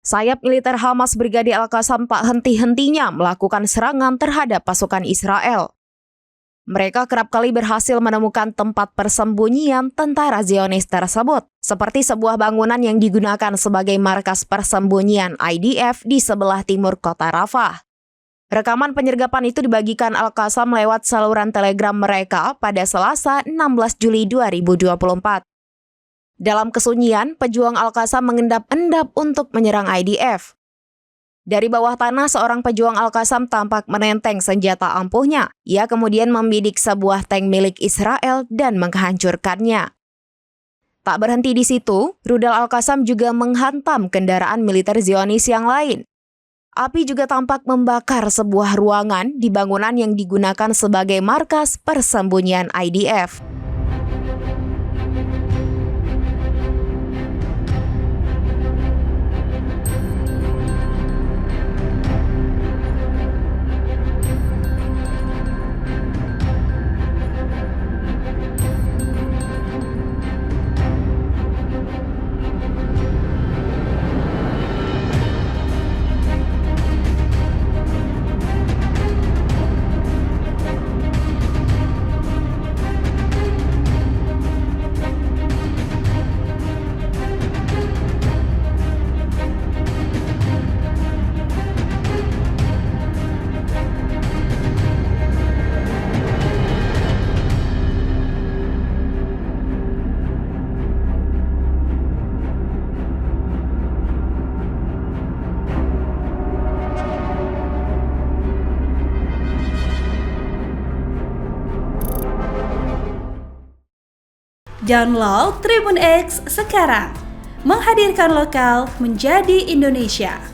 Sayap militer Hamas Brigade Al-Qassam tak henti-hentinya melakukan serangan terhadap pasukan Israel. Mereka kerap kali berhasil menemukan tempat persembunyian tentara Zionis tersebut, seperti sebuah bangunan yang digunakan sebagai markas persembunyian IDF di sebelah timur kota Rafah. Rekaman penyergapan itu dibagikan Al-Qassam lewat saluran Telegram mereka pada Selasa 16 Juli 2024. Dalam kesunyian, pejuang Al-Qassam mengendap-endap untuk menyerang IDF. Dari bawah tanah, seorang pejuang Al-Qassam tampak menenteng senjata ampuhnya. Ia kemudian membidik sebuah tank milik Israel dan menghancurkannya. Tak berhenti di situ, rudal Al-Qassam juga menghantam kendaraan militer Zionis yang lain. Api juga tampak membakar sebuah ruangan di bangunan yang digunakan sebagai markas persembunyian IDF. Download Tribun X sekarang, menghadirkan lokal menjadi Indonesia.